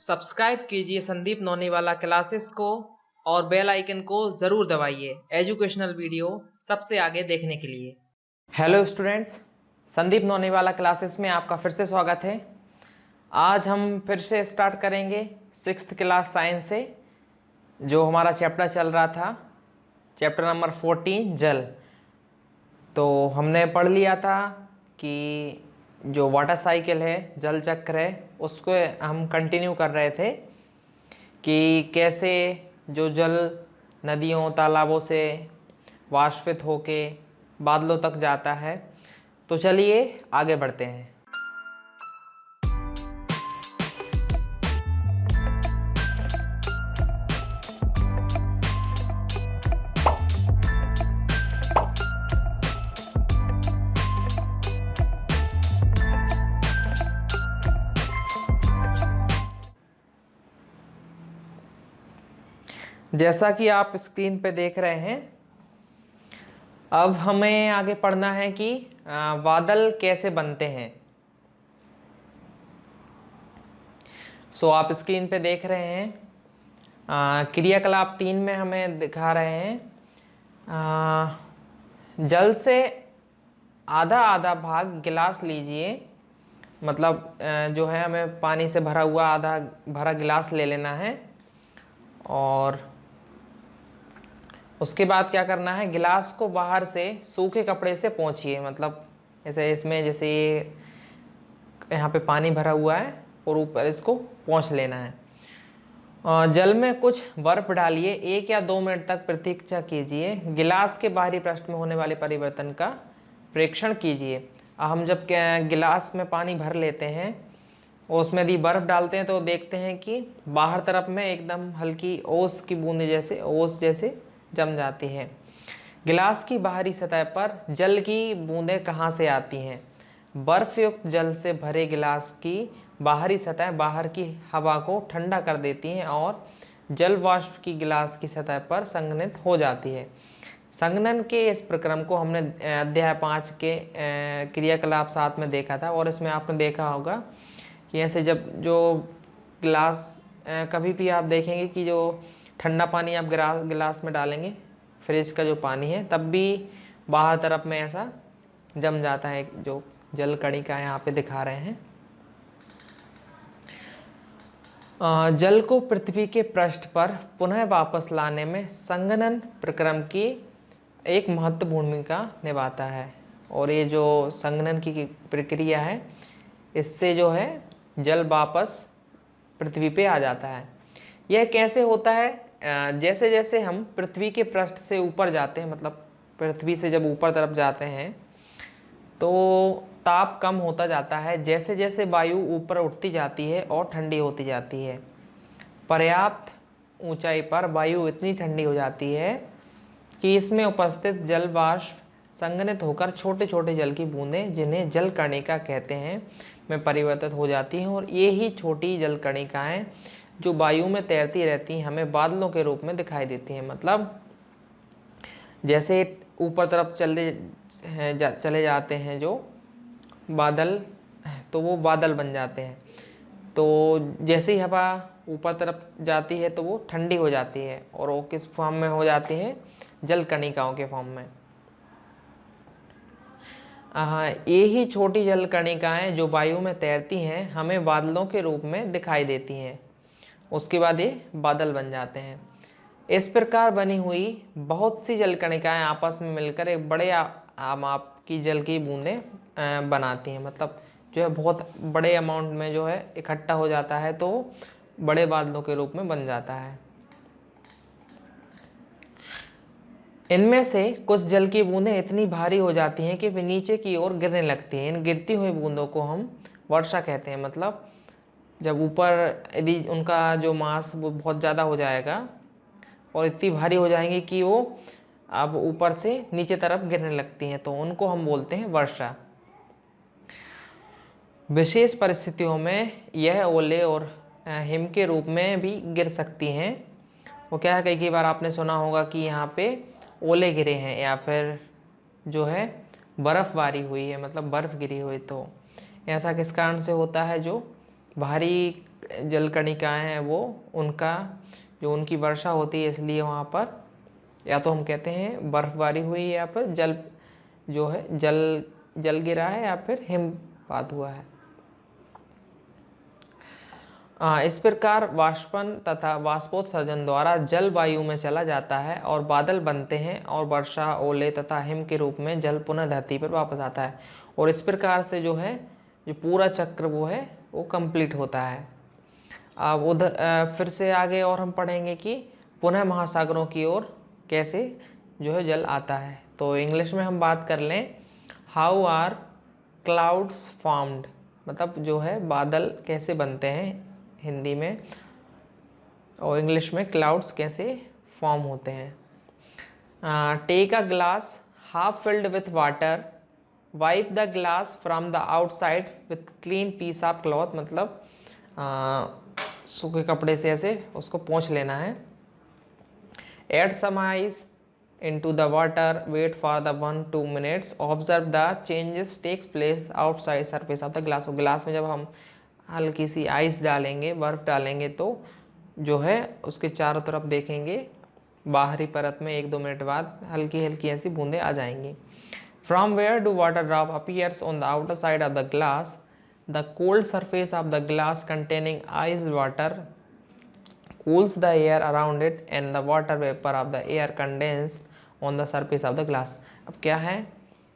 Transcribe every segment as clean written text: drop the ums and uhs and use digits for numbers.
Subscribe कीजिए Sandeep नौनीवाला classes को और बेल आइकन को ज़रूर दबाइए एजुकेशनल वीडियो सबसे आगे देखने के लिए। हेलो स्टूडेंट्स, संदीप नौनीवाला क्लासेस में आपका फिर से स्वागत है। आज हम फिर से स्टार्ट करेंगे 6th क्लास साइंस से, जो हमारा चैप्टर चल रहा था, चैप्टर नंबर 14 जल। तो हमने पढ़ लिया था कि जो वाटर साइकिल है, जल चक्र है, उसको हम कंटिन्यू कर रहे थे कि कैसे जो जल नदियों तालाबों से वाष्पित होके बादलों तक जाता है। तो चलिए आगे बढ़ते हैं। जैसा कि आप स्क्रीन पे देख रहे हैं, अब हमें आगे पढ़ना है कि बादल कैसे बनते हैं। आप स्क्रीन पे देख रहे हैं, क्रियाकलाप 3 में हमें दिखा रहे हैं, जल से आधा आधा भाग गिलास लीजिए। मतलब जो है, हमें पानी से भरा हुआ आधा भरा गिलास ले लेना है और उसके बाद क्या करना है, गिलास को बाहर से सूखे कपड़े से पोंछिए। मतलब जैसे इसमें जैसे ये यहाँ पे पानी भरा हुआ है और ऊपर इसको पोंछ लेना है। जल में कुछ बर्फ डालिए, 1 या 2 मिनट तक प्रतीक्षा कीजिए। गिलास के बाहरी पृष्ठ में होने वाले परिवर्तन का प्रेक्षण कीजिए। हम जब गिलास में पानी भर लेते हैं और उसमें यदि बर्फ डालते हैं तो देखते हैं कि बाहर तरफ में एकदम हल्की ओस की बूंदे जैसे ओस जैसे जम जाती है। गिलास की बाहरी सतह पर जल की बूंदें कहाँ से आती हैं? बर्फ युक्त जल से भरे गिलास की बाहरी सतह बाहर की हवा को ठंडा कर देती है और जल वाष्प की गिलास की सतह पर संघनित हो जाती है। संघनन के इस प्रक्रम को हमने अध्याय 5 के क्रियाकलाप 7 में देखा था और इसमें आपने देखा होगा कि ऐसे जब जो गिलास कभी भी आप देखेंगे कि जो ठंडा पानी आप गिलास में डालेंगे, फ्रिज का जो पानी है, तब भी बाहर तरफ में ऐसा जम जाता है। जो जल कणिका यहाँ पे दिखा रहे हैं, जल को पृथ्वी के पृष्ठ पर पुनः वापस लाने में संघनन प्रक्रम की एक महत्वपूर्ण भूमिका निभाता है। और ये जो संघनन की प्रक्रिया है, इससे जो है जल वापस पृथ्वी पे आ जाता है। यह कैसे होता है? जैसे जैसे हम पृथ्वी के पृष्ठ से ऊपर जाते हैं, मतलब पृथ्वी से जब ऊपर तरफ जाते हैं तो ताप कम होता जाता है। जैसे जैसे वायु ऊपर उठती जाती है और ठंडी होती जाती है, पर्याप्त ऊंचाई पर वायु इतनी ठंडी हो जाती है कि इसमें उपस्थित जल वाष्प संघनित होकर छोटे छोटे जल की बूंदें, जिन्हें जल कणिका कहते हैं, में परिवर्तित हो जाती हैं। और ये ही छोटी जल कणिकाएं जो वायु में तैरती रहती हैं, हमें बादलों के रूप में दिखाई देती हैं। मतलब जैसे ऊपर तरफ चले जाते हैं जो बादल, तो वो बादल बन जाते हैं। तो जैसे ही हवा ऊपर तरफ जाती है तो वो ठंडी हो जाती है और वो किस फॉर्म में हो जाती है? जल कणिकाओं के फॉर्म में। ये ही छोटी जल कणिकाएं जो वायु में तैरती हैं, हमें बादलों के रूप में दिखाई देती हैं। उसके बाद ये बादल बन जाते हैं। इस प्रकार बनी हुई बहुत सी जल कणिकाएं आपस में मिलकर एक बड़े माप की जल की बूंदें बनाती हैं। मतलब जो है बहुत बड़े अमाउंट में जो है इकट्ठा हो जाता है तो बड़े बादलों के रूप में बन जाता है। इनमें से कुछ जल की बूंदें इतनी भारी हो जाती हैं कि वे नीचे की ओर गिरने लगती हैं। इन गिरती हुई बूंदों को हम वर्षा कहते हैं। मतलब जब ऊपर यदि उनका जो मास वो बहुत ज़्यादा हो जाएगा और इतनी भारी हो जाएंगी कि वो अब ऊपर से नीचे तरफ गिरने लगती हैं, तो उनको हम बोलते हैं वर्षा। विशेष परिस्थितियों में यह ओले और हिम के रूप में भी गिर सकती हैं। वो क्या है, कई बार आपने सुना होगा कि यहाँ पे ओले गिरे हैं या फिर जो है बर्फबारी हुई है, मतलब बर्फ गिरी हुई। तो ऐसा किस कारण से होता है? जो भारी जल कणिकाएँ हैं वो उनका जो उनकी वर्षा होती है, इसलिए वहाँ पर या तो हम कहते हैं बर्फबारी हुई है या फिर जल जो है जल गिरा है या फिर हिमपात हुआ है। इस प्रकार वाष्पन तथा वाष्पोत्सर्जन द्वारा जल वायु में चला जाता है और बादल बनते हैं और वर्षा, ओले तथा हिम के रूप में जल पुनः धरती पर वापस आता है। और इस प्रकार से जो है जो पूरा चक्र वो कंप्लीट होता है। अब उधर फिर से आगे और हम पढ़ेंगे कि पुनः महासागरों की ओर कैसे जो है जल आता है। तो इंग्लिश में हम बात कर लें, हाउ आर क्लाउड्स फॉर्म्ड, मतलब जो है बादल कैसे बनते हैं हिंदी में, और इंग्लिश में क्लाउड्स कैसे फॉर्म होते हैं। Take a glass half filled with water, wipe the glass from the outside with clean piece of cloth, मतलब सूखे कपड़े से ऐसे उसको पोंछ लेना है। Add some ice into the water, wait for the 1-2 minutes, observe the changes takes place outside surface of the glass। और ग्लास में जब हम हल्की सी आइस डालेंगे, बर्फ़ डालेंगे, तो जो है उसके चारों तरफ देखेंगे बाहरी परत में 1-2 मिनट बाद हल्की हल्की ऐसी बूंदें आ जाएंगी। From where do water drop appears on the outer side of the glass, the cold surface of the glass containing ice water cools the air around it and the water vapor of the air condensed on the surface of the glass। अब क्या है,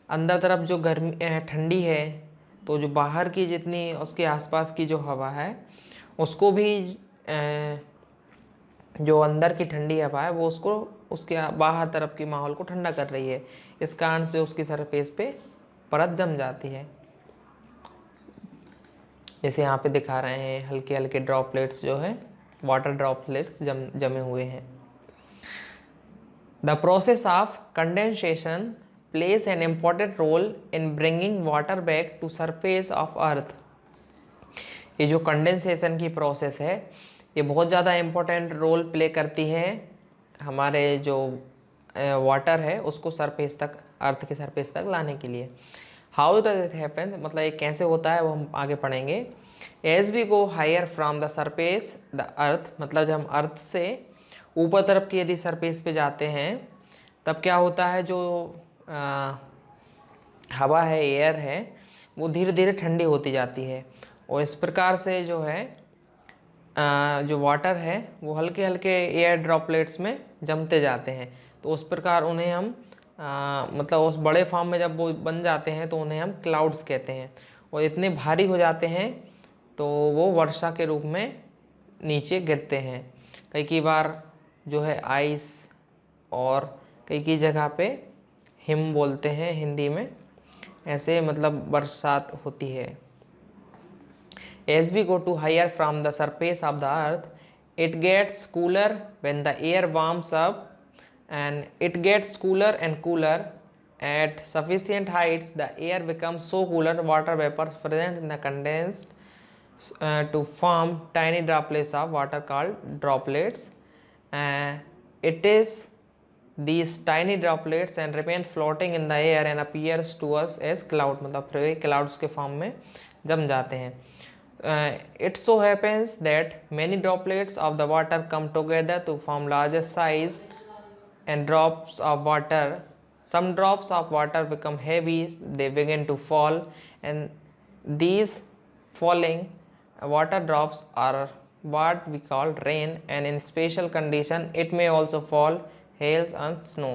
अंदर तरफ जो गर्मी ठंडी है, तो जो बाहर की जितनी उसके आसपास की जो हवा है उसको भी जो अंदर की ठंडी हवा है वो उसको उसके बाहर तरफ के माहौल को ठंडा कर रही है। इस कारण से उसकी सरफेस पे परत जम जाती है, जैसे यहाँ पे दिखा रहे हैं हल्के हल्के ड्रॉपलेट्स जो है वाटर ड्रॉपलेट्स जमे हुए हैं। The process of condensation plays an important role in bringing water back to surface of earth। ये जो कंडेंसेशन की प्रोसेस है ये बहुत ज़्यादा इम्पोर्टेंट रोल प्ले करती है हमारे जो वाटर है उसको सरफेस तक, अर्थ के सरफेस तक लाने के लिए। हाउ डज इट हैपन, मतलब ये कैसे होता है वो हम आगे पढ़ेंगे। As we go higher from the surface the earth, मतलब जब हम अर्थ से ऊपर तरफ की यदि सरफेस पे जाते हैं तब क्या होता है, जो हवा है, एयर है, वो धीरे धीरे ठंडी होती जाती है और इस प्रकार से जो है जो वाटर है वो हल्के हल्के एयर ड्रॉपलेट्स में जमते जाते हैं। तो उस प्रकार उन्हें हम मतलब उस बड़े फॉर्म में जब वो बन जाते हैं तो उन्हें हम क्लाउड्स कहते हैं और इतने भारी हो जाते हैं तो वो वर्षा के रूप में नीचे गिरते हैं। कई बार जो है आइस और कई जगह पे हिम बोलते हैं हिंदी में, ऐसे मतलब बरसात होती है। As we go to higher from the surface of the earth, it gets cooler when the air warms up and it gets cooler and cooler. At sufficient heights, the air becomes so cooler, water vapors present in the condensed to form tiny droplets of water called droplets. It is these tiny droplets and remain floating in the air and appears to us as cloud, मतलब फिर clouds के form में जम जाते हैं। It so happens that many droplets of the water come together to form larger size and drops of water. Some drops of water become heavy, they begin to fall, and these falling water drops are what we call rain, and in special condition it may also fall hails and snow,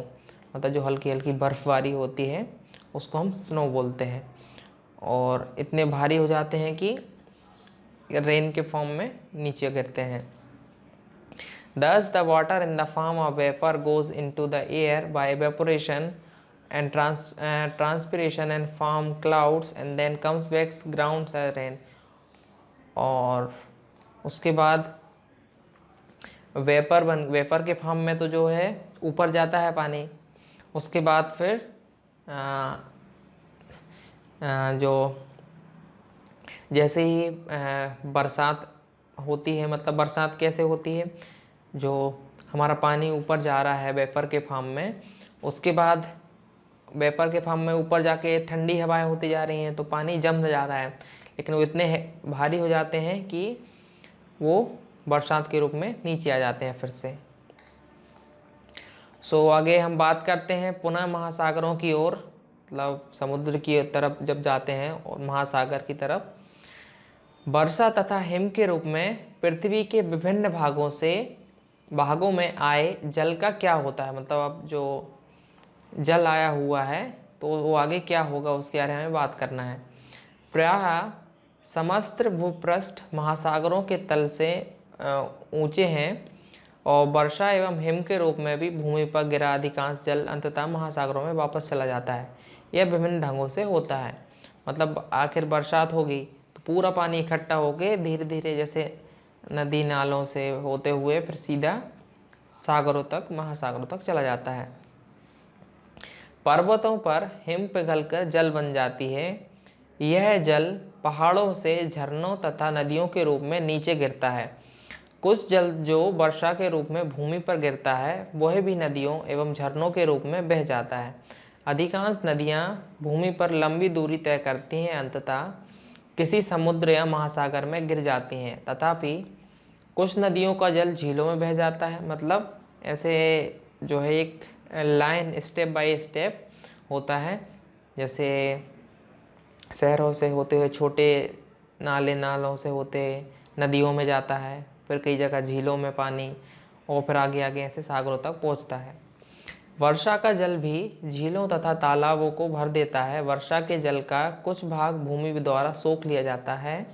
मतलब जो हल्की हल्की बर्फबारी होती है उसको हम snow बोलते हैं और इतने भारी हो जाते हैं कि रेन के फॉर्म में नीचे गिरते हैं। Thus the water in the form of vapor goes into the air by evaporation and transpiration and form clouds and then comes back ground as rain। और उसके बाद वेपर के फॉर्म में तो जो है ऊपर जाता है पानी, उसके बाद फिर जो जैसे ही बरसात होती है, मतलब बरसात कैसे होती है, जो हमारा पानी ऊपर जा रहा है वेपर के फॉर्म में, उसके बाद वेपर के फॉर्म में ऊपर जाके ठंडी हवाएं होती जा रही हैं तो पानी जम जा रहा है, लेकिन वो इतने भारी हो जाते हैं कि वो बरसात के रूप में नीचे आ जाते हैं फिर से। आगे हम बात करते हैं पुनः महासागरों की ओर, मतलब समुद्र की तरफ जब जाते हैं और महासागर की तरफ। वर्षा तथा हिम के रूप में पृथ्वी के विभिन्न भागों में आए जल का क्या होता है, मतलब अब जो जल आया हुआ है तो वो आगे क्या होगा उसके बारे में हमें बात करना है। प्रायः समस्त भूपृष्ठ महासागरों के तल से ऊंचे हैं और वर्षा एवं हिम के रूप में भी भूमि पर गिरा अधिकांश जल अंततः महासागरों में वापस चला जाता है। यह विभिन्न ढंगों से होता है, मतलब आखिर बरसात होगी तो पूरा पानी इकट्ठा होके धीरे धीरे जैसे नदी नालों से होते हुए फिर सीधा सागरों तक, महासागरों तक चला जाता है। पर्वतों पर हिम पिघलकर जल बन जाती है। यह जल पहाड़ों से झरनों तथा नदियों के रूप में नीचे गिरता है। कुछ जल जो वर्षा के रूप में भूमि पर गिरता है वह भी नदियों एवं झरनों के रूप में बह जाता है। अधिकांश नदियां भूमि पर लंबी दूरी तय करती हैं, अंततः किसी समुद्र या महासागर में गिर जाती हैं। तथापि कुछ नदियों का जल झीलों में बह जाता है, मतलब ऐसे जो है एक लाइन स्टेप बाय स्टेप होता है। जैसे शहरों से होते हुए छोटे नालों से होते नदियों में जाता है, फिर कई जगह झीलों में पानी, और फिर आगे आगे ऐसे सागरों तक पहुंचता है। वर्षा का जल भी झीलों तथा तालाबों को भर देता है। वर्षा के जल का कुछ भाग भूमि द्वारा सोख लिया जाता है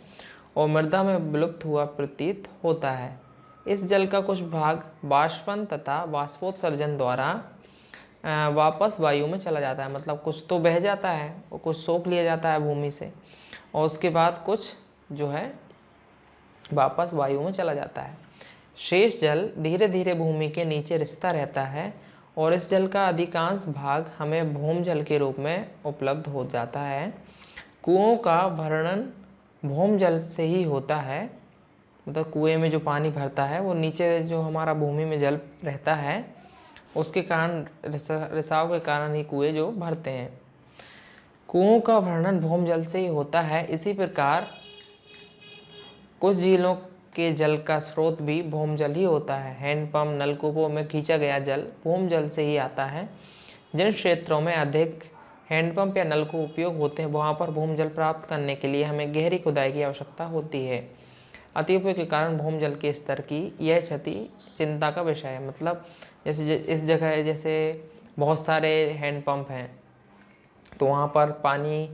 और मृदा में विलुप्त हुआ प्रतीत होता है। इस जल का कुछ भाग बाष्पन तथा बाष्पोत्सर्जन द्वारा वापस वायु में चला जाता है, मतलब कुछ तो बह जाता है और कुछ सोख लिया जाता है भूमि से, और उसके बाद कुछ जो है वापस वायु में चला जाता है। शेष जल धीरे धीरे भूमि के नीचे रिसता रहता है और इस जल का अधिकांश भाग हमें भूम जल के रूप में उपलब्ध हो जाता है। कुओं का भरण भूम जल से ही होता है, मतलब कुएं में जो पानी भरता है वो नीचे जो हमारा भूमि में जल रहता है उसके कारण, रिसाव के कारण ही कुएं जो भरते हैं। कुओं का वर्णन भूम जल से ही होता है। इसी प्रकार कुछ झीलों के जल का स्रोत भी भूम जल ही होता है। हैंडपंप नलकूपों में खींचा गया जल भूम जल से ही आता है। जिन क्षेत्रों में अधिक हैंडपंप या नलकूप उपयोग होते हैं वहाँ पर भूम जल प्राप्त करने के लिए हमें गहरी खुदाई की आवश्यकता होती है। अतिउपयोग के कारण भूम जल के स्तर की यह क्षति चिंता का विषय है, मतलब जैसे इस जगह जैसे बहुत सारे हैंडपंप हैं तो वहाँ पर पानी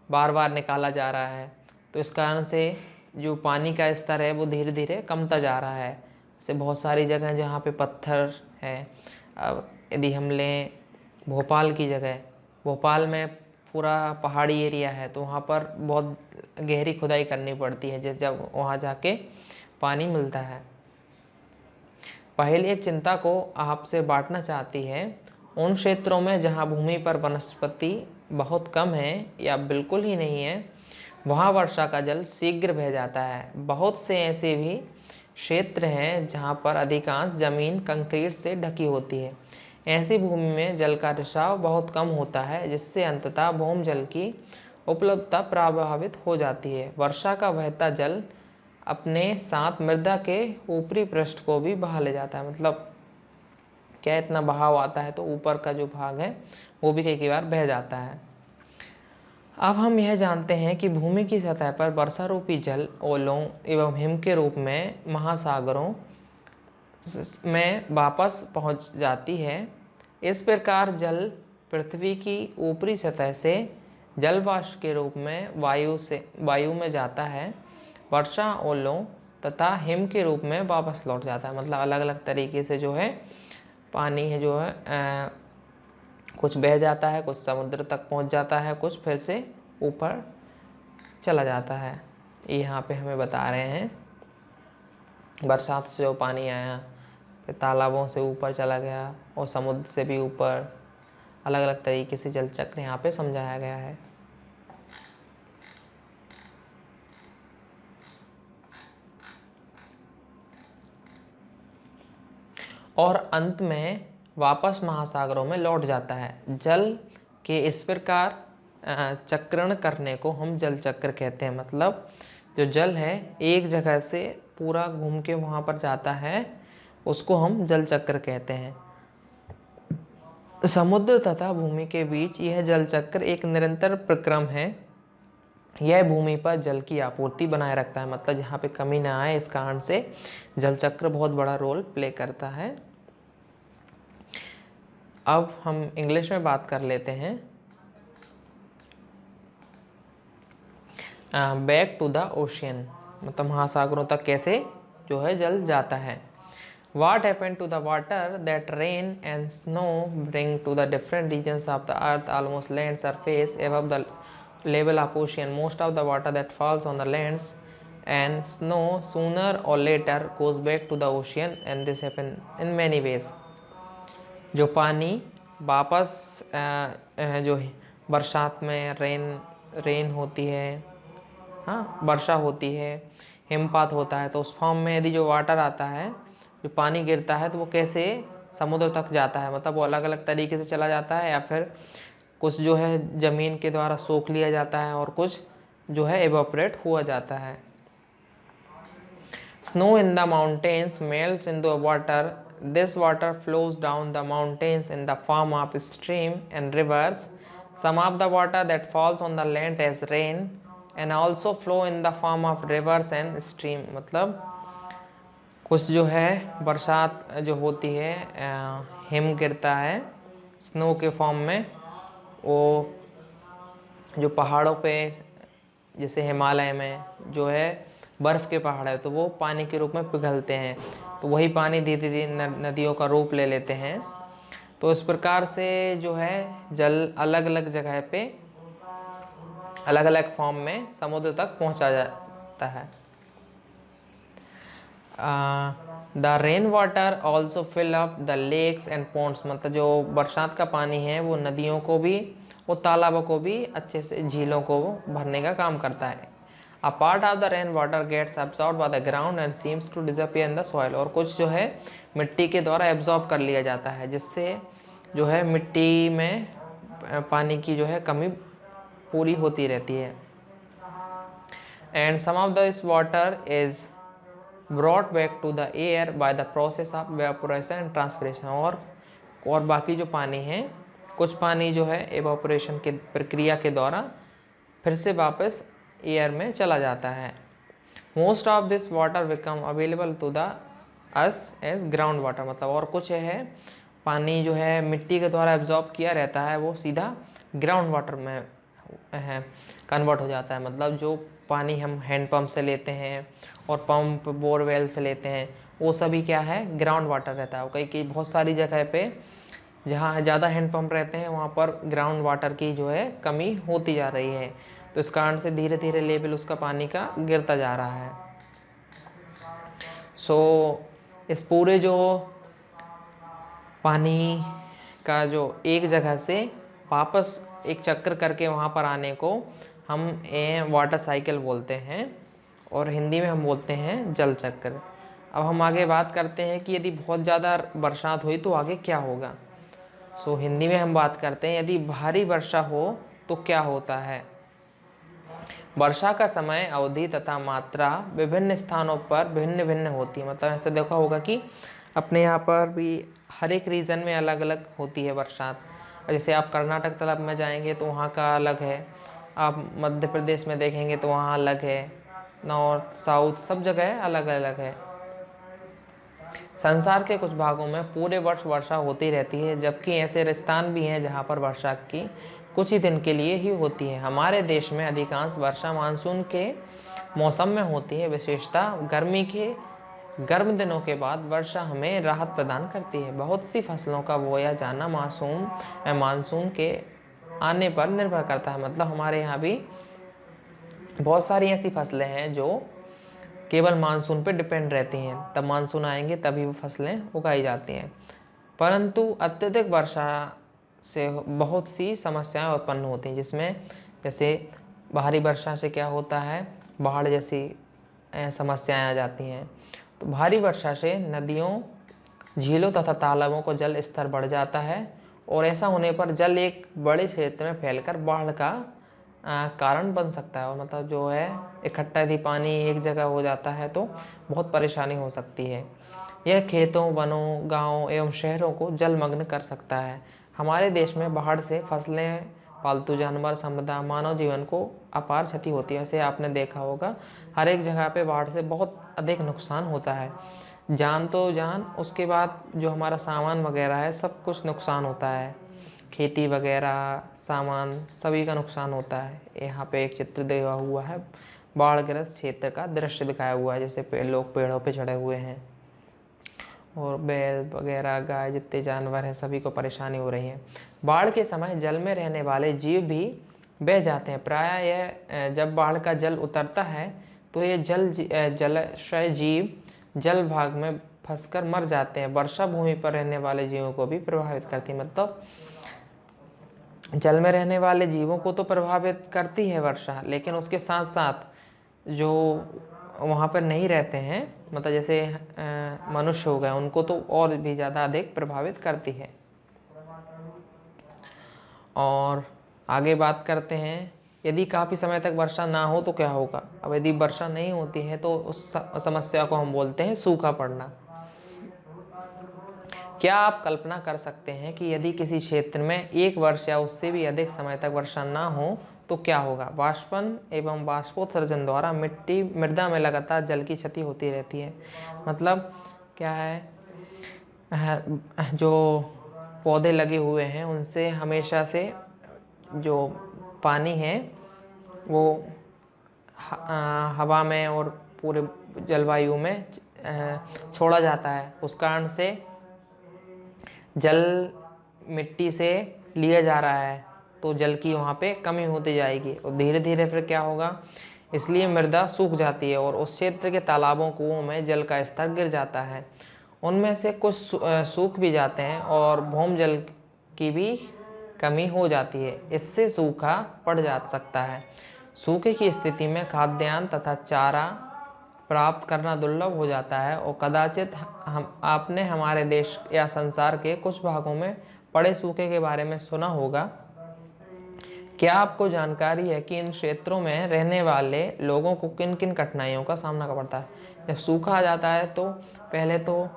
बार बार निकाला जा रहा है, तो इस कारण से जो पानी का स्तर है वो धीरे धीरे कमता जा रहा है। जैसे बहुत सारी जगह जहाँ पे पत्थर है, अब यदि हम लें भोपाल की जगह, भोपाल में पूरा पहाड़ी एरिया है तो वहाँ पर बहुत गहरी खुदाई करनी पड़ती है जब वहाँ जाके पानी मिलता है। पहली एक चिंता को आपसे बांटना चाहती है। उन क्षेत्रों में जहाँ भूमि पर वनस्पति बहुत कम है या बिल्कुल ही नहीं है वहाँ वर्षा का जल शीघ्र बह जाता है। बहुत से ऐसे भी क्षेत्र हैं जहाँ पर अधिकांश जमीन कंक्रीट से ढकी होती है। ऐसी भूमि में जल का रिसाव बहुत कम होता है जिससे अंततः भूम जल की उपलब्धता प्रभावित हो जाती है। वर्षा का बहता जल अपने साथ मृदा के ऊपरी पृष्ठ को भी बहा ले जाता है, मतलब क्या इतना बहाव आता है तो ऊपर का जो भाग है वो भी कई बार बह जाता है। अब हम यह जानते हैं कि भूमि की सतह पर वर्षा रूपी जल ओलों एवं हिम के रूप में महासागरों में वापस पहुंच जाती है। इस प्रकार जल पृथ्वी की ऊपरी सतह से जल वाष्प के रूप में वायु में जाता है। वर्षा ओलों तथा हिम के रूप में वापस लौट जाता है, मतलब अलग अलग तरीके से जो है पानी है जो है कुछ बह जाता है, कुछ समुद्र तक पहुंच जाता है, कुछ फिर से ऊपर चला जाता है। यहाँ पे हमें बता रहे हैं बरसात से जो पानी आया फिर तालाबों से ऊपर चला गया और समुद्र से भी ऊपर, अलग अलग तरीके से जल चक्र यहाँ पे समझाया गया है। और अंत में वापस महासागरों में लौट जाता है। जल के इस प्रकार चक्रण करने को हम जल चक्र कहते हैं, मतलब जो जल है एक जगह से पूरा घूम के वहाँ पर जाता है उसको हम जल चक्र कहते हैं। समुद्र तथा भूमि के बीच यह जल चक्र एक निरंतर प्रक्रम है। यह भूमि पर जल की आपूर्ति बनाए रखता है, मतलब यहाँ पे कमी ना आए इस कारण से जल चक्र बहुत बड़ा रोल प्ले करता है। अब हम इंग्लिश में बात कर लेते हैं। बैक टू द ओशियन, मतलब महासागरों तक कैसे जो है जल जाता है। What happened to the water that rain and snow bring to the different regions of the earth almost land surface above the level of ocean? Most of the water that falls on the lands and snow sooner or later goes back to the ocean, and this happen in many ways. जो पानी वापस जो बरसात में rain होती है, हाँ वर्षा होती है, हिमपात होता है, तो उस फॉर्म में यदि जो वाटर आता है, जो पानी गिरता है, तो वो कैसे समुद्र तक जाता है, मतलब वो अलग अलग तरीके से चला जाता है, या फिर कुछ जो है ज़मीन के द्वारा सोख लिया जाता है और कुछ जो है एवोपरेट हुआ जाता है। Snow in the mountains melts in the water. This water flows down the mountains in the form of stream and rivers. Some of the water that falls on the land as rain and also flow in the form of rivers and stream. मतलब कुछ जो है बरसात जो होती है, him गिरता है स्नो के फॉर्म में, वो जो पहाड़ों पे जैसे हिमालय में जो है बर्फ़ के पहाड़ है, तो वो पानी के रूप में पिघलते हैं, तो वही पानी धीरे धीरे नदियों का रूप ले लेते हैं। तो इस प्रकार से जो है जल अलग अलग जगह पे अलग अलग फॉर्म में समुद्र तक पहुंचा जाता है। The rain water also fill up the lakes and ponds, मतलब जो बरसात का पानी है वो नदियों को भी, वो तालाबों को भी अच्छे से, झीलों को भरने का काम करता है। A part of the rain water gets absorb by the ground and seems to disappear in the soil, और कुछ जो है मिट्टी के द्वारा एब्जॉर्ब कर लिया जाता है, जिससे जो है मिट्टी में पानी की जो है कमी पूरी होती रहती है। And some of this water is brought back to the air by the process of evaporation and transpiration, और बाकी जो पानी है, कुछ पानी जो है evaporation के प्रक्रिया के द्वारा फिर से वापस एयर में चला जाता है। Most of this water become available to the us as ground water, मतलब और कुछ है पानी जो है मिट्टी के द्वारा एब्जॉर्ब किया रहता है, वो सीधा ग्राउंड वाटर में है कन्वर्ट हो जाता है। मतलब जो पानी हम हैंड पंप से लेते हैं और पंप बोरवेल से लेते हैं, वो सभी क्या है ग्राउंड वाटर रहता है। कई बहुत सारी जगह पे जहाँ ज़्यादा हैंड पंप रहते हैं वहाँ पर ग्राउंड वाटर की जो है कमी होती जा रही है, तो इस कारण से धीरे धीरे लेवल उसका पानी का गिरता जा रहा है। इस पूरे जो पानी का जो एक जगह से वापस एक चक्कर करके वहाँ पर आने को हम वाटर साइकिल बोलते हैं, और हिंदी में हम बोलते हैं जल चक्र। अब हम आगे बात करते हैं कि यदि बहुत ज़्यादा बरसात हुई तो आगे क्या होगा। हिंदी में हम बात करते हैं यदि भारी वर्षा हो तो क्या होता है। वर्षा का समय, अवधि तथा मात्रा विभिन्न स्थानों पर भिन्न भिन्न होती है। मतलब ऐसे देखा होगा कि अपने यहाँ पर भी हर एक रीजन में अलग अलग होती है बरसात। जैसे आप कर्नाटक तरफ में जाएंगे तो वहाँ का अलग है, आप मध्य प्रदेश में देखेंगे तो वहाँ अलग है, नॉर्थ साउथ सब जगह अलग अलग है। संसार के कुछ भागों में पूरे वर्ष वर्षा होती रहती है, जबकि ऐसे स्थान भी हैं जहाँ पर वर्षा की कुछ ही दिन के लिए ही होती है। हमारे देश में अधिकांश वर्षा मानसून के मौसम में होती है। विशेषतः गर्मी के गर्म दिनों के बाद वर्षा हमें राहत प्रदान करती है। बहुत सी फसलों का बोया जाना मानसून के आने पर निर्भर करता है। मतलब हमारे यहाँ भी बहुत सारी ऐसी फसलें हैं जो केवल मानसून पे डिपेंड रहती हैं, तब मानसून आएंगे तभी वो फसलें उगाई जाती हैं। परंतु अत्यधिक वर्षा से बहुत सी समस्याएं उत्पन्न होती हैं, जिसमें जैसे भारी वर्षा से क्या होता है, बाढ़ जैसी समस्याएं आ जाती हैं। तो भारी वर्षा से नदियों, झीलों तथा तालाबों का जल स्तर बढ़ जाता है, और ऐसा होने पर जल एक बड़े क्षेत्र में फैलकर बाढ़ का कारण बन सकता है। और मतलब जो है इकट्ठा यदि पानी एक जगह हो जाता है तो बहुत परेशानी हो सकती है। यह खेतों, वनों, गांवों एवं शहरों को जलमग्न कर सकता है। हमारे देश में बाढ़ से फसलें, पालतू जानवर, संपदा, मानव जीवन को अपार क्षति होती है। वैसे आपने देखा होगा हर एक जगह पे बाढ़ से बहुत अधिक नुकसान होता है। जान तो जान, उसके बाद जो हमारा सामान वगैरह है सब कुछ नुकसान होता है। खेती वगैरह, सामान सभी का नुकसान होता है। यहाँ पे एक चित्र दिया हुआ है, बाढ़ग्रस्त क्षेत्र का दृश्य दिखाया हुआ है। जैसे लोग पेड़ों पे चढ़े हुए हैं और बैल वगैरह, गाय, जितने जानवर हैं सभी को परेशानी हो रही है। बाढ़ के समय जल में रहने वाले जीव भी बह जाते हैं। प्रायः यह जब बाढ़ का जल उतरता है तो ये जलाशय जीव जल भाग में फंसकर मर जाते हैं। वर्षा भूमि पर रहने वाले जीवों को भी प्रभावित करती है। मतलब जल में रहने वाले जीवों को तो प्रभावित करती है वर्षा, लेकिन उसके साथ साथ जो वहाँ पर नहीं रहते हैं, मतलब जैसे मनुष्य हो गए, उनको तो और भी ज़्यादा अधिक प्रभावित करती है। और आगे बात करते हैं, यदि काफ़ी समय तक वर्षा ना हो तो क्या होगा। अब यदि वर्षा नहीं होती है तो उस समस्या को हम बोलते हैं सूखा पड़ना। क्या आप कल्पना कर सकते हैं कि यदि किसी क्षेत्र में एक वर्ष या उससे भी अधिक समय तक वर्षा ना हो तो क्या होगा। वाष्पन एवं बाष्पोत्सर्जन द्वारा मृदा में लगातार जल की क्षति होती रहती है। मतलब क्या है, जो पौधे लगे हुए हैं उनसे हमेशा से जो पानी है वो हवा में और पूरे जलवायु में छोड़ा जाता है। उस कारण से जल मिट्टी से लिया जा रहा है तो जल की वहाँ पे कमी होती जाएगी और धीरे धीरे फिर क्या होगा, इसलिए मृदा सूख जाती है और उस क्षेत्र के तालाबों, कुओं में जल का स्तर गिर जाता है। उनमें से कुछ सूख भी जाते हैं और भूम जल की भी कमी हो जाती है। इससे सूखा पड़ जा सकता है। सूखे की स्थिति में खाद्यान्न तथा चारा प्राप्त करना दुर्लभ हो जाता है और कदाचित आपने हमारे देश या संसार के कुछ भागों में पड़े सूखे के बारे में सुना होगा। क्या आपको जानकारी है कि इन क्षेत्रों में रहने वाले लोगों को किन किन कठिनाइयों का सामना करना पड़ता है। जब सूखा आ जाता है तो पहले तो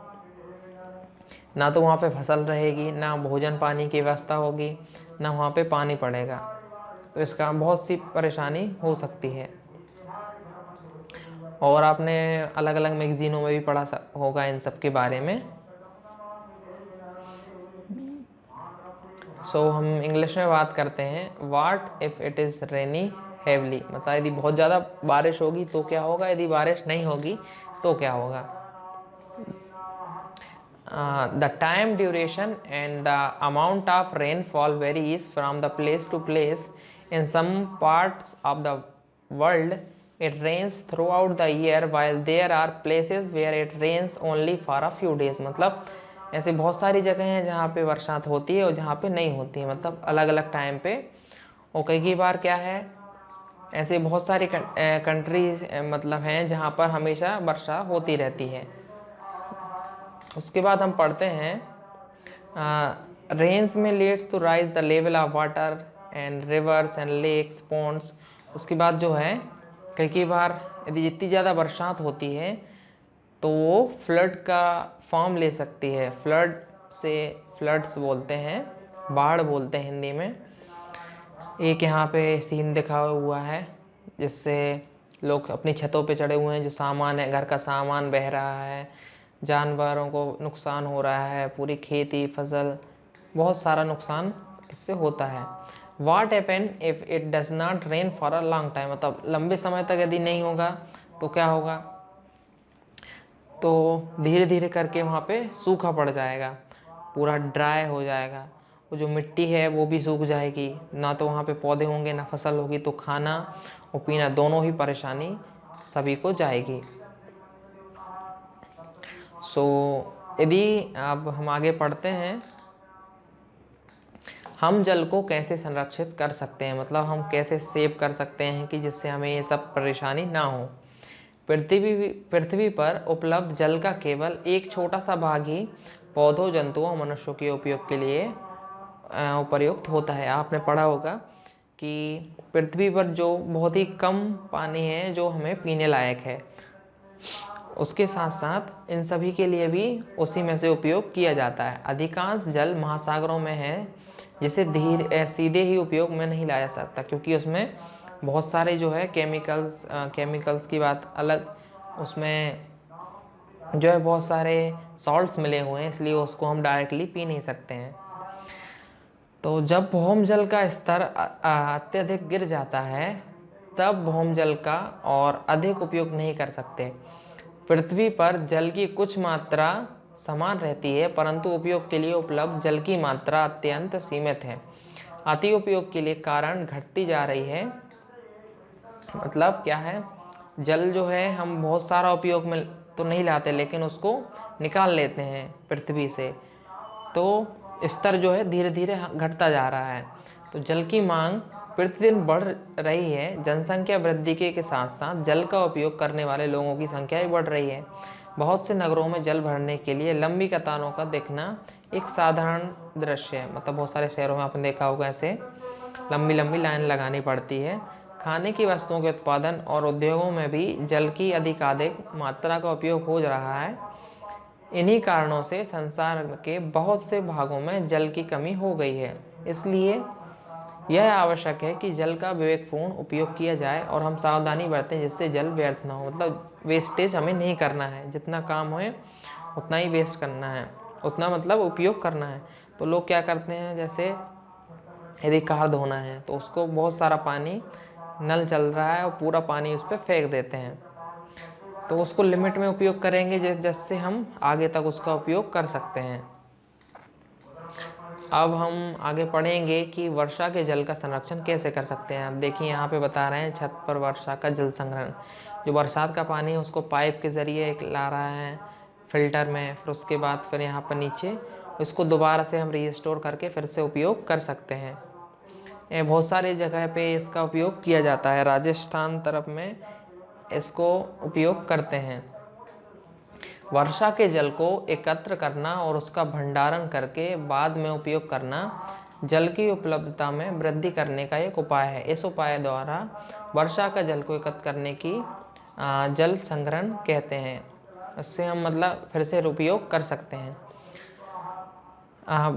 ना तो वहाँ पे फसल रहेगी, ना भोजन पानी की व्यवस्था होगी, ना वहाँ पे पानी पड़ेगा, तो इसका बहुत सी परेशानी हो सकती है। और आपने अलग अलग मैगजीनों में भी पढ़ा होगा इन सब के बारे में। सो हम इंग्लिश में बात करते हैं। What if it is rainy heavily, मतलब यदि बहुत ज़्यादा बारिश होगी तो क्या होगा, यदि बारिश नहीं होगी तो क्या होगा। The time duration and the amount of rainfall varies from the place to place. In some parts of the world, it rains throughout the year, while there are places where it rains only for a few days. मतलब ऐसे बहुत सारी जगह हैं जहाँ पे बरसात होती है और जहाँ पे नहीं होती है, मतलब अलग अलग टाइम पे। और कई बार क्या है, ऐसे बहुत सारी कंट्रीज मतलब हैं जहाँ पर हमेशा वर्षा होती रहती है। उसके बाद हम पढ़ते हैं रेन्स में leads to rise the level of water and rivers and lakes, ponds. उसके बाद जो है कई बार यदि जितनी ज़्यादा बरसात होती है तो वो फ्लड का फॉर्म ले सकती है। फ्लड से फ्लड्स बोलते हैं, बाढ़ बोलते हैं हिंदी में। एक यहाँ पे सीन दिखा हुआ है जिससे लोग अपनी छतों पे चढ़े हुए हैं, जो सामान है घर का सामान बह रहा है, जानवरों को नुकसान हो रहा है, पूरी खेती फसल बहुत सारा नुकसान इससे होता है। What happen if it does not rain for a long time, मतलब लंबे समय तक यदि नहीं होगा तो क्या होगा, तो धीरे धीरे करके वहाँ पे सूखा पड़ जाएगा, पूरा ड्राई हो जाएगा। वो जो मिट्टी है वो भी सूख जाएगी, ना तो वहाँ पे पौधे होंगे ना फसल होगी, तो खाना और पीना दोनों ही परेशानी सभी को जाएगी। यदि अब हम आगे पढ़ते हैं, हम जल को कैसे संरक्षित कर सकते हैं, मतलब हम कैसे सेव कर सकते हैं कि जिससे हमें ये सब परेशानी ना हो। पृथ्वी पर उपलब्ध जल का केवल एक छोटा सा भाग ही पौधों, जंतुओं, मनुष्यों के उपयोग के लिए उपयुक्त होता है। आपने पढ़ा होगा कि पृथ्वी पर जो बहुत ही कम पानी है जो हमें पीने लायक है, उसके साथ साथ इन सभी के लिए भी उसी में से उपयोग किया जाता है। अधिकांश जल महासागरों में है, जिसे सीधे ही उपयोग में नहीं लाया जा सकता, क्योंकि उसमें बहुत सारे जो है केमिकल्स की बात अलग, उसमें जो है बहुत सारे सॉल्ट्स मिले हुए हैं, इसलिए उसको हम डायरेक्टली पी नहीं सकते हैं। तो जब भौम जल का स्तर अत्यधिक गिर जाता है, तब भौम जल का और अधिक उपयोग नहीं कर सकते। पृथ्वी पर जल की कुछ मात्रा समान रहती है, परंतु उपयोग के लिए उपलब्ध जल की मात्रा अत्यंत सीमित है। अति उपयोग के लिए कारण घटती जा रही है। मतलब क्या है, जल जो है हम बहुत सारा उपयोग में तो नहीं लाते, लेकिन उसको निकाल लेते हैं पृथ्वी से, तो स्तर जो है धीरे धीरे घटता जा रहा है। तो जल की मांग प्रतिदिन बढ़ रही है। जनसंख्या वृद्धि के साथ साथ जल का उपयोग करने वाले लोगों की संख्या भी बढ़ रही है। बहुत से नगरों में जल भरने के लिए लंबी कतारों का दिखना एक साधारण दृश्य है। मतलब बहुत सारे शहरों में आपने देखा होगा ऐसे लंबी लंबी लाइन लगानी पड़ती है। खाने की वस्तुओं के उत्पादन और उद्योगों में भी जल की अधिकाधिक मात्रा का उपयोग हो रहा है। इन्हीं कारणों से संसार के बहुत से भागों में जल की कमी हो गई है। इसलिए यह आवश्यक है कि जल का विवेकपूर्ण उपयोग किया जाए और हम सावधानी बरतें, जिससे जल व्यर्थ ना हो। मतलब वेस्टेज हमें नहीं करना है, जितना काम हो उतना ही वेस्ट करना है, उतना मतलब उपयोग करना है। तो लोग क्या करते हैं, जैसे यदि कार धोना है तो उसको बहुत सारा पानी, नल चल रहा है और पूरा पानी उस पर फेंक देते हैं। तो उसको लिमिट में उपयोग करेंगे जिससे हम आगे तक उसका उपयोग कर सकते हैं। अब हम आगे पढ़ेंगे कि वर्षा के जल का संरक्षण कैसे कर सकते हैं। अब देखिए यहाँ पे बता रहे हैं छत पर वर्षा का जल संग्रहण। जो बरसात का पानी है उसको पाइप के ज़रिए ला रहा है फिल्टर में, फिर उसके बाद फिर यहाँ पर नीचे उसको दोबारा से हम रीस्टोर करके फिर से उपयोग कर सकते हैं। ये बहुत सारी जगह पे इसका उपयोग किया जाता है। राजस्थान तरफ में इसको उपयोग करते हैं। वर्षा के जल को एकत्र करना और उसका भंडारण करके बाद में उपयोग करना जल की उपलब्धता में वृद्धि करने का एक उपाय है। इस उपाय द्वारा वर्षा का जल को एकत्र करने की जल संग्रहण कहते हैं। इससे हम मतलब फिर से उपयोग कर सकते हैं।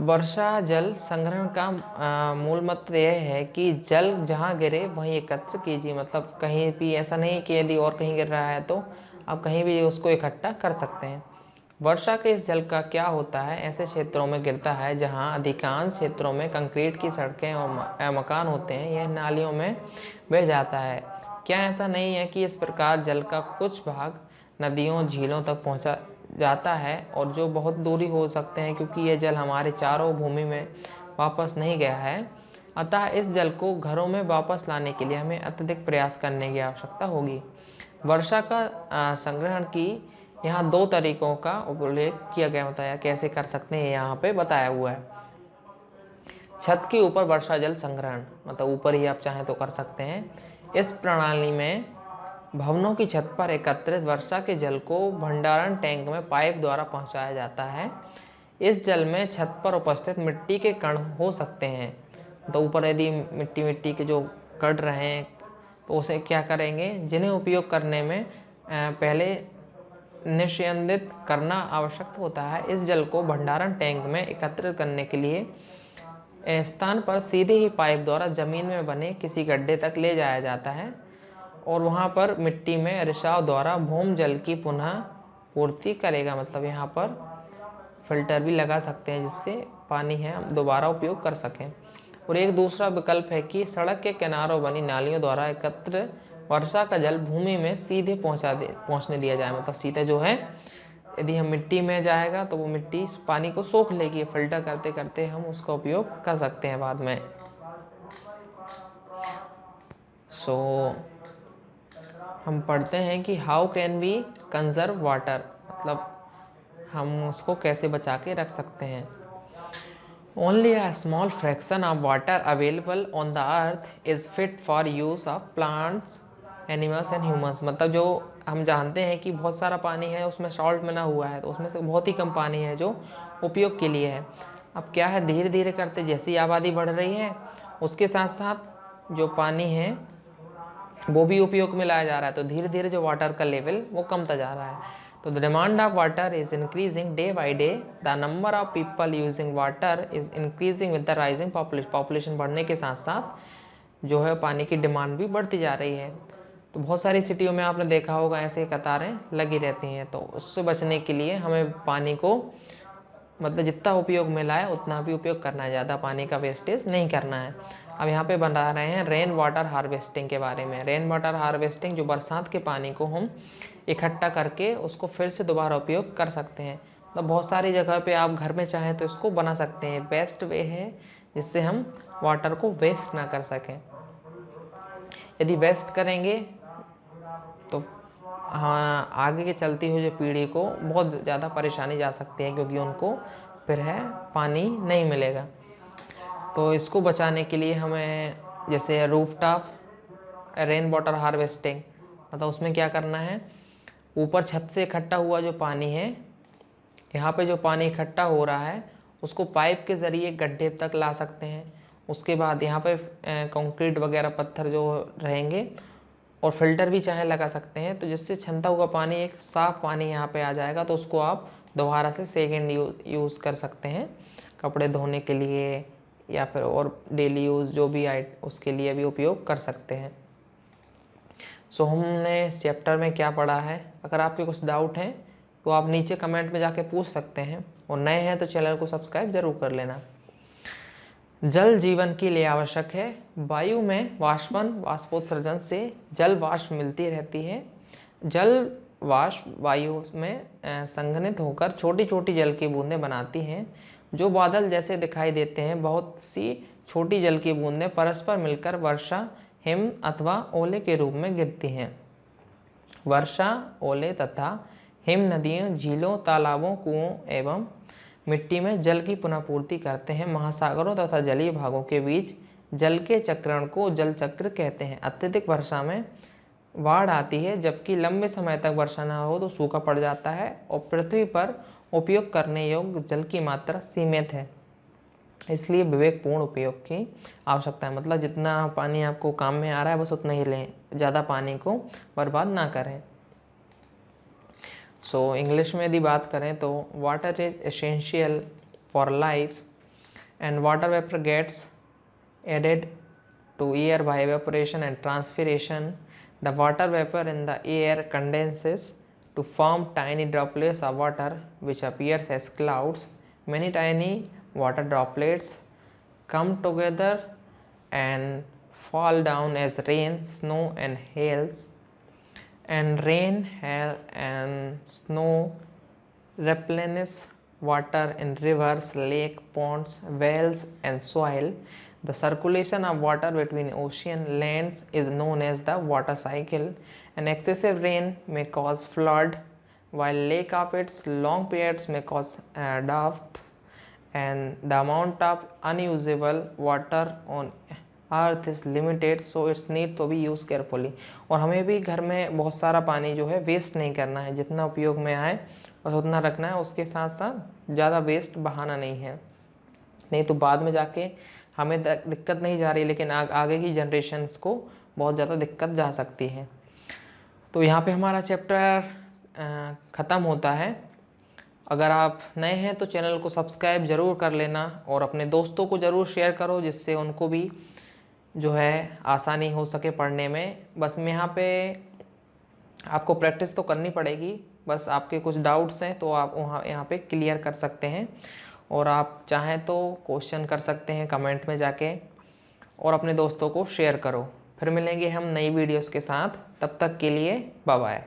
वर्षा जल संग्रहण का मूल मंत्र यह है कि जल जहाँ गिरे वहीं एकत्र कीजिए। मतलब कहीं भी ऐसा नहीं कि यदि और कहीं गिर रहा है तो आप कहीं भी उसको इकट्ठा कर सकते हैं। वर्षा के इस जल का क्या होता है, ऐसे क्षेत्रों में गिरता है जहां अधिकांश क्षेत्रों में कंक्रीट की सड़कें और मकान होते हैं। यह नालियों में बह जाता है। क्या ऐसा नहीं है कि इस प्रकार जल का कुछ भाग नदियों झीलों तक पहुंचा जाता है, और जो बहुत दूरी हो सकते हैं, क्योंकि यह जल हमारे चारों भूमि में वापस नहीं गया है। अतः इस जल को घरों में वापस लाने के लिए हमें अत्यधिक प्रयास करने की आवश्यकता होगी। वर्षा का संग्रहण की यहाँ दो तरीकों का उल्लेख किया गया, बताया कैसे कर सकते हैं, यहाँ पे बताया हुआ है। छत के ऊपर वर्षा जल संग्रहण, मतलब ऊपर ही आप चाहें तो कर सकते हैं। इस प्रणाली में भवनों की छत पर एकत्रित वर्षा के जल को भंडारण टैंक में पाइप द्वारा पहुंचाया जाता है। इस जल में छत पर उपस्थित मिट्टी के कण हो सकते हैं। तो ऊपर यदि मिट्टी के जो कण रहे हैं तो उसे क्या करेंगे, जिन्हें उपयोग करने में पहले निस्यंदित करना आवश्यक होता है। इस जल को भंडारण टैंक में एकत्रित करने के लिए स्थान पर सीधे ही पाइप द्वारा जमीन में बने किसी गड्ढे तक ले जाया जाता है, और वहां पर मिट्टी में रिसाव द्वारा भौम जल की पुनः पूर्ति करेगा। मतलब यहाँ पर फिल्टर भी लगा सकते हैं, जिससे पानी है हम दोबारा उपयोग कर सकें। और एक दूसरा विकल्प है कि सड़क के किनारों बनी नालियों द्वारा एकत्र वर्षा का जल भूमि में सीधे पहुंचने दिया जाए। मतलब सीधे जो है, यदि हम मिट्टी में जाएगा तो वो मिट्टी इस पानी को सोख लेगी। फिल्टर करते करते हम उसका उपयोग कर सकते हैं बाद में। हम पढ़ते हैं कि how can we conserve water, मतलब हम उसको कैसे बचा के रख सकते हैं। Only a small fraction of water available on the earth is fit for use of plants, animals and humans. मतलब जो हम जानते हैं कि बहुत सारा पानी है उसमें सॉल्ट मिला हुआ है, तो उसमें से बहुत ही कम पानी है जो उपयोग के लिए है। अब क्या है, धीरे धीरे करते जैसी आबादी बढ़ रही है उसके साथ साथ जो पानी है वो भी उपयोग में लाया जा रहा है, तो धीरे धीरे जो वाटर का लेवल वो कमता जा रहा है। तो the demand of water is increasing day by day, the number of people using water is increasing with the rising population. Population बढ़ने के साथ साथ जो है पानी की डिमांड भी बढ़ती जा रही है। तो बहुत सारी सिटियों में आपने देखा होगा ऐसे कतारें लगी रहती हैं। तो उससे बचने के लिए हमें पानी को मतलब जितना उपयोग में लाए उतना भी उपयोग करना है, ज़्यादा पानी का वेस्टेज नहीं करना है। अब यहाँ पे बता रहे हैं रेन वाटर हार्वेस्टिंग के बारे में। रेन वाटर हार्वेस्टिंग जो बरसात के पानी को हम इकट्ठा करके उसको फिर से दोबारा उपयोग कर सकते हैं। तो बहुत सारी जगह पे आप घर में चाहें तो इसको बना सकते हैं। बेस्ट वे है जिससे हम वाटर को वेस्ट ना कर सकें। यदि वेस्ट करेंगे तो हाँ आगे के चलती हुई जो पीढ़ी को बहुत ज़्यादा परेशानी जा सकती है, क्योंकि उनको फिर है पानी नहीं मिलेगा। तो इसको बचाने के लिए हमें जैसे रूफटॉप रेन वाटर हार्वेस्टिंग, मतलब उसमें क्या करना है, ऊपर छत से इकट्ठा हुआ जो पानी है, यहाँ पे जो पानी इकट्ठा हो रहा है उसको पाइप के ज़रिए गड्ढे तक ला सकते हैं। उसके बाद यहाँ पे कंक्रीट वगैरह पत्थर जो रहेंगे और फिल्टर भी चाहे लगा सकते हैं, तो जिससे छनता हुआ पानी एक साफ़ पानी यहाँ पे आ जाएगा। तो उसको आप दोबारा से सेकेंड यूज़ कर सकते हैं, कपड़े धोने के लिए या फिर और डेली यूज़ जो भी उसके लिए भी उपयोग कर सकते हैं। सो हमने इस चैप्टर में क्या पढ़ा है, अगर आपके कुछ डाउट हैं तो आप नीचे कमेंट में जाके पूछ सकते हैं, और नए हैं तो चैनल को सब्सक्राइब जरूर कर लेना। जल जीवन के लिए आवश्यक है। वायु में वाष्पोत्सर्जन से जल वाष्प मिलती रहती है। जल वाष्प वायु में संघनित होकर छोटी छोटी जल की बूंदें बनाती हैं, जो बादल जैसे दिखाई देते हैं। बहुत सी छोटी जल की बूंदें परस्पर मिलकर वर्षा, हिम अथवा ओले के रूप में गिरती हैं। वर्षा, ओले तथा हिम नदियों, झीलों, तालाबों, कुओं एवं मिट्टी में जल की पुनःपूर्ति करते हैं। महासागरों तथा जलीय भागों के बीच जल के चक्रण को जल चक्र कहते हैं। अत्यधिक वर्षा में बाढ़ आती है, जबकि लंबे समय तक वर्षा न हो तो सूखा पड़ जाता है, और पृथ्वी पर उपयोग करने योग्य जल की मात्रा सीमित है। इसलिए विवेकपूर्ण उपयोग की आवश्यकता है। मतलब जितना पानी आपको काम में आ रहा है बस उतना ही लें, ज़्यादा पानी को बर्बाद ना करें। सो इंग्लिश में यदि बात करें तो water is essential for life and water vapour gets added to air by evaporation and transpiration. The water vapor in the air condenses to form tiny droplets of water which appears as clouds. Many tiny water droplets come together and fall down as rain, snow and hails. And rain, hail and snow replenish water in rivers, lakes, ponds, wells and soil. The circulation of water between ocean lands is known as the water cycle. And excessive rain may cause flood, while lack of its long periods may cause drought. And the amount of unusable water on earth is limited, so it's need to be use carefully. और हमें भी घर में बहुत सारा पानी जो है वेस्ट नहीं करना है, जितना उपयोग में आए बस उतना रखना है, उसके साथ साथ ज़्यादा वेस्ट बहाना नहीं है। नहीं तो बाद में जाके हमें दिक्कत नहीं जा रही, लेकिन आगे की जनरेशन्स को बहुत ज़्यादा दिक्कत जा सकती है। तो यहाँ पे हमारा चैप्टर ख़त्म होता है। अगर आप नए हैं तो चैनल को सब्सक्राइब ज़रूर कर लेना, और अपने दोस्तों को ज़रूर शेयर करो, जिससे उनको भी जो है आसानी हो सके पढ़ने में। बस में यहाँ पे आपको प्रैक्टिस तो करनी पड़ेगी, बस आपके कुछ डाउट्स हैं तो आप वहाँ यहाँ पे क्लियर कर सकते हैं, और आप चाहें तो क्वेश्चन कर सकते हैं कमेंट में जाके, और अपने दोस्तों को शेयर करो। फिर मिलेंगे हम नई वीडियोस के साथ, तब तक के लिए बाय बाय।